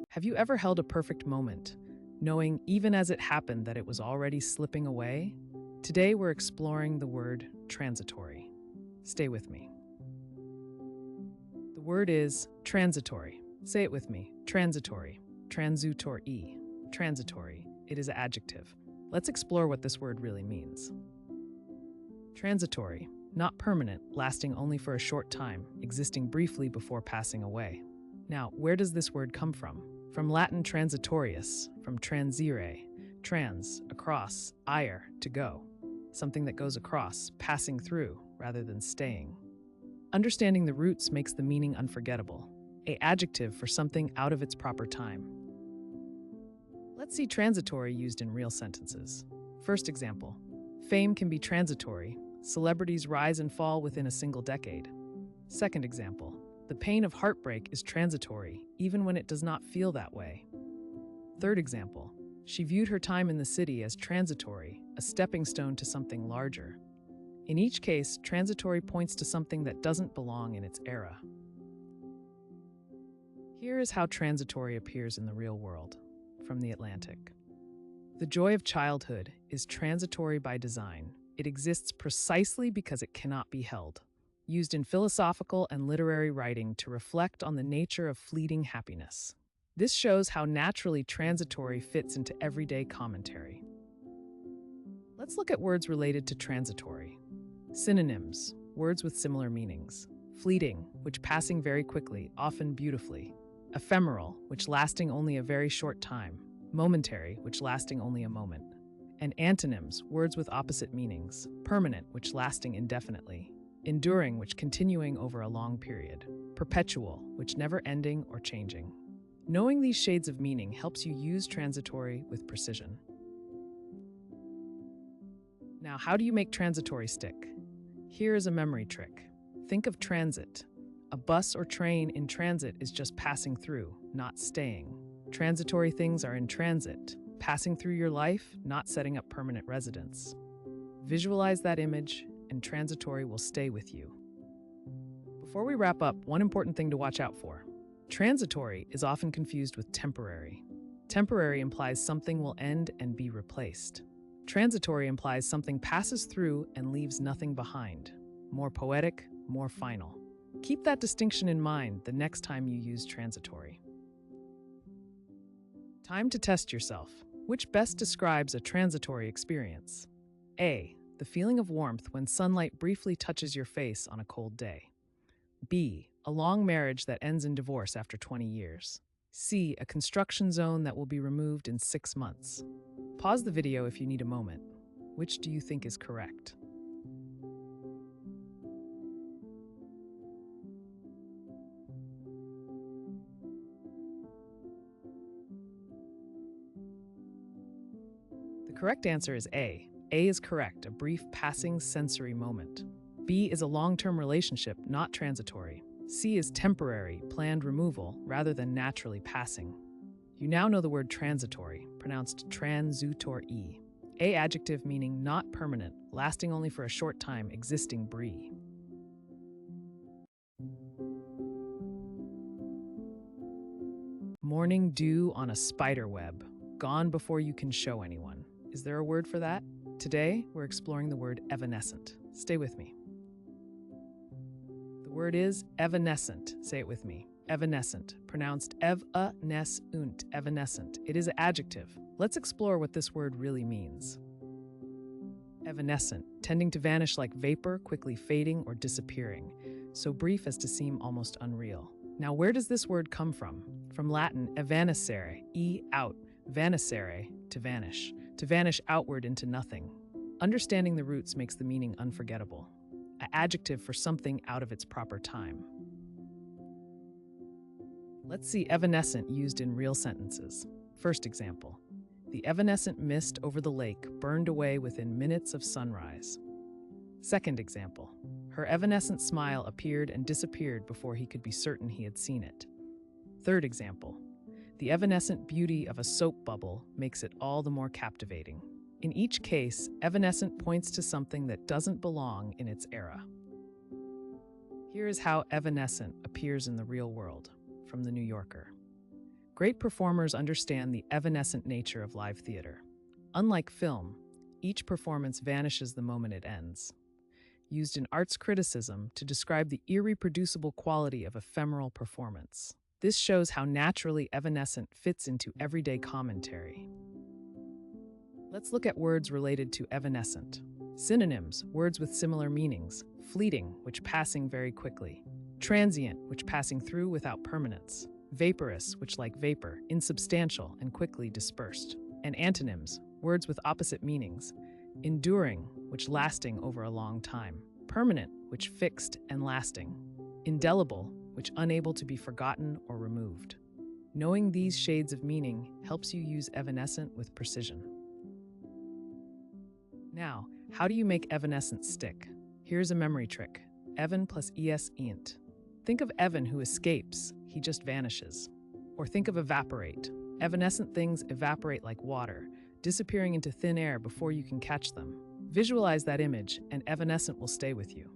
Have you ever held a perfect moment, knowing even as it happened that it was already slipping away? Today we're exploring the word transitory. Stay with me. The word is transitory. Say it with me. Transitory. TRAN-zuh-tor-ee. Transitory. It is an adjective. Let's explore what this word really means. Transitory, not permanent, lasting only for a short time, existing briefly before passing away. Now, where does this word come from? From Latin transitorius, from transire, trans, across, ire, to go. Something that goes across, passing through, rather than staying. Understanding the roots makes the meaning unforgettable, an adjective for something out of its proper time. Let's see transitory used in real sentences. First example, fame can be transitory. Celebrities rise and fall within a single decade. Second example, the pain of heartbreak is transitory, even when it does not feel that way. Third example, she viewed her time in the city as transitory, a stepping stone to something larger. In each case, transitory points to something that doesn't belong in its era. Here is how transitory appears in the real world, from The Atlantic. The joy of childhood is transitory by design. It exists precisely because it cannot be held. Used in philosophical and literary writing to reflect on the nature of fleeting happiness. This shows how naturally transitory fits into everyday commentary. Let's look at words related to transitory. Synonyms, words with similar meanings. Fleeting, which passing very quickly, often beautifully. Ephemeral, which lasting only a very short time. Momentary, which lasting only a moment. And antonyms, words with opposite meanings. Permanent, which lasting indefinitely. Enduring, which continuing over a long period. Perpetual, which never ending or changing. Knowing these shades of meaning helps you use transitory with precision. Now, how do you make transitory stick? Here is a memory trick. Think of transit. A bus or train in transit is just passing through, not staying. Transitory things are in transit, passing through your life, not setting up permanent residence. Visualize that image, and transitory will stay with you. Before we wrap up, one important thing to watch out for. Transitory is often confused with temporary. Temporary implies something will end and be replaced. Transitory implies something passes through and leaves nothing behind. More poetic, more final. Keep that distinction in mind the next time you use transitory. Time to test yourself. Which best describes a transitory experience? A. The feeling of warmth when sunlight briefly touches your face on a cold day. B. A long marriage that ends in divorce after 20 years. C. A construction zone that will be removed in 6 months. Pause the video if you need a moment. Which do you think is correct? The correct answer is A. A is correct, a brief passing sensory moment. B is a long-term relationship, not transitory. C is temporary, planned removal, rather than naturally passing. You now know the word transitory, pronounced TRAN-zuh-tor-ee. A adjective meaning not permanent, lasting only for a short time, existing brie. Morning dew on a spider web, gone before you can show anyone. Is there a word for that? Today, we're exploring the word evanescent. Stay with me. The word is evanescent. Say it with me. Evanescent, pronounced ev-uh-NES-unt, evanescent. It is an adjective. Let's explore what this word really means. Evanescent, tending to vanish like vapor, quickly fading or disappearing, so brief as to seem almost unreal. Now, where does this word come from? From Latin evanescere, out, vaniscere, to vanish outward into nothing. Understanding the roots makes the meaning unforgettable, an adjective for something out of its proper time. Let's see evanescent used in real sentences. First example, the evanescent mist over the lake burned away within minutes of sunrise. Second example, her evanescent smile appeared and disappeared before he could be certain he had seen it. Third example, the evanescent beauty of a soap bubble makes it all the more captivating. In each case, evanescent points to something that doesn't belong in its era. Here is how evanescent appears in the real world, from The New Yorker. Great performers understand the evanescent nature of live theater. Unlike film, each performance vanishes the moment it ends. Used in arts criticism to describe the irreproducible quality of ephemeral performance. This shows how naturally evanescent fits into everyday commentary. Let's look at words related to evanescent. Synonyms, words with similar meanings. Fleeting, which passing very quickly. Transient, which passing through without permanence. Vaporous, which like vapor, insubstantial and quickly dispersed. And antonyms, words with opposite meanings. Enduring, which lasting over a long time. Permanent, which fixed and lasting. Indelible, which unable to be forgotten or removed. Knowing these shades of meaning helps you use evanescent with precision. Now, how do you make evanescent stick? Here's a memory trick. Evan plus es-unt. Think of Evan who escapes, he just vanishes. Or think of evaporate. Evanescent things evaporate like water, disappearing into thin air before you can catch them. Visualize that image, and evanescent will stay with you.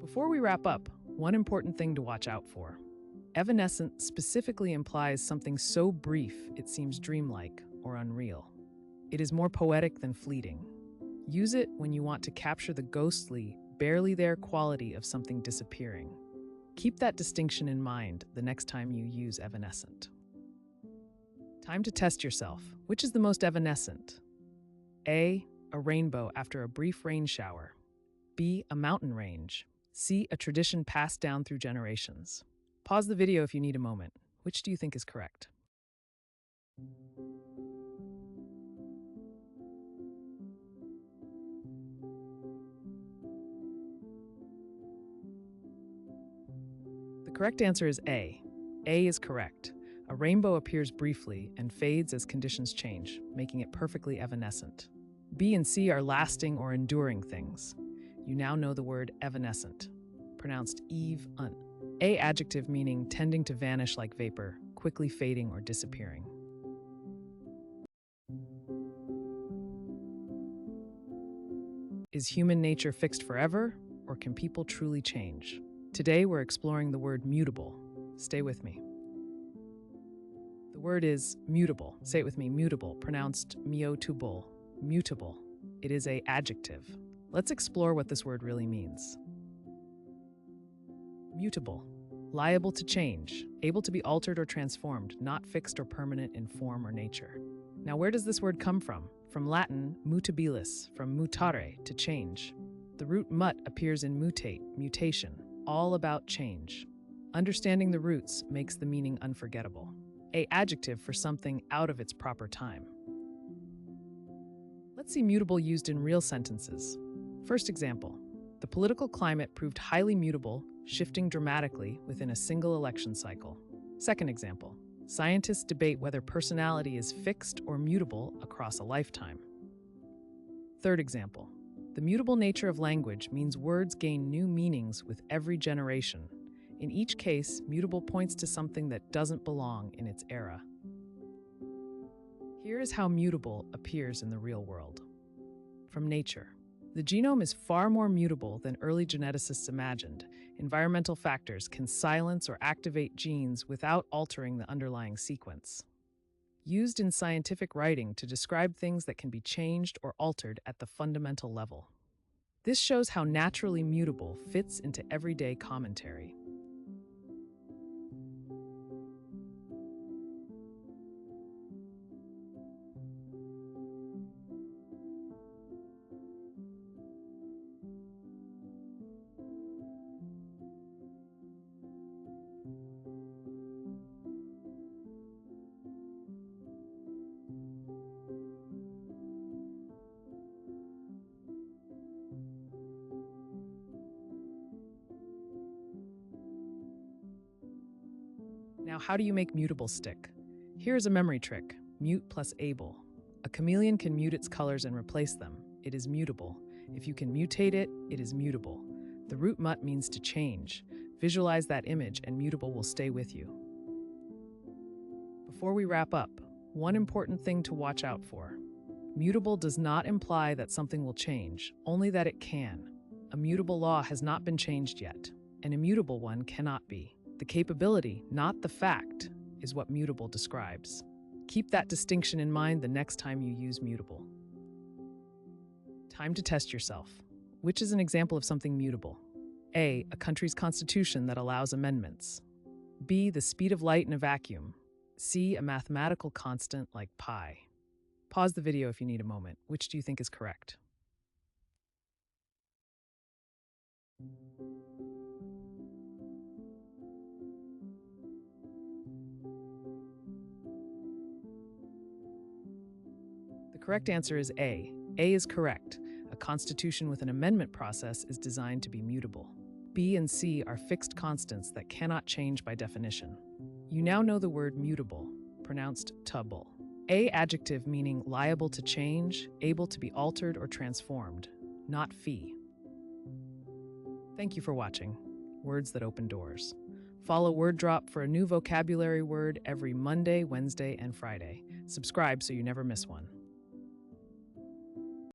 Before we wrap up, one important thing to watch out for. Evanescent specifically implies something so brief it seems dreamlike or unreal. It is more poetic than fleeting. Use it when you want to capture the ghostly, barely there quality of something disappearing. Keep that distinction in mind the next time you use evanescent. Time to test yourself. Which is the most evanescent? A rainbow after a brief rain shower. B, a mountain range. C, a tradition passed down through generations. Pause the video if you need a moment. Which do you think is correct? The correct answer is A. A is correct. A rainbow appears briefly and fades as conditions change, making it perfectly evanescent. B and C are lasting or enduring things. You now know the word evanescent, pronounced ev-uh-NES-unt. A adjective meaning tending to vanish like vapor, quickly fading or disappearing. Is human nature fixed forever, or can people truly change? Today we're exploring the word mutable. Stay with me. The word is mutable. Say it with me, mutable, pronounced MYOO-tuh-bul, mutable. It is an adjective. Let's explore what this word really means. Mutable, liable to change, able to be altered or transformed, not fixed or permanent in form or nature. Now, where does this word come from? From Latin, mutabilis, from mutare, to change. The root mut appears in mutate, mutation, all about change. Understanding the roots makes the meaning unforgettable. An adjective for something out of its proper time. Let's see mutable used in real sentences. First example, the political climate proved highly mutable, shifting dramatically within a single election cycle. Second example, scientists debate whether personality is fixed or mutable across a lifetime. Third example, the mutable nature of language means words gain new meanings with every generation. In each case, mutable points to something that doesn't belong in its era. Here is how mutable appears in the real world. From nature. The genome is far more mutable than early geneticists imagined. Environmental factors can silence or activate genes without altering the underlying sequence. Used in scientific writing to describe things that can be changed or altered at the fundamental level. This shows how naturally mutable fits into everyday commentary. Now, how do you make mutable stick? Here's a memory trick, mute plus able. A chameleon can mute its colors and replace them. It is mutable. If you can mutate it, it is mutable. The root mut means to change. Visualize that image and mutable will stay with you. Before we wrap up, one important thing to watch out for. Mutable does not imply that something will change, only that it can. A mutable law has not been changed yet. An immutable one cannot be. The capability, not the fact, is what mutable describes. Keep that distinction in mind the next time you use mutable. Time to test yourself. Which is an example of something mutable? A country's constitution that allows amendments. B, the speed of light in a vacuum. C, a mathematical constant like pi. Pause the video if you need a moment. Which do you think is correct? The correct answer is A. A is correct. A constitution with an amendment process is designed to be mutable. B and C are fixed constants that cannot change by definition. You now know the word mutable, pronounced tuh-bul. A adjective meaning liable to change, able to be altered or transformed, not fee. Thank you for watching Words That Open Doors. Follow WordDrop for a new vocabulary word every Monday, Wednesday, and Friday. Subscribe so you never miss one.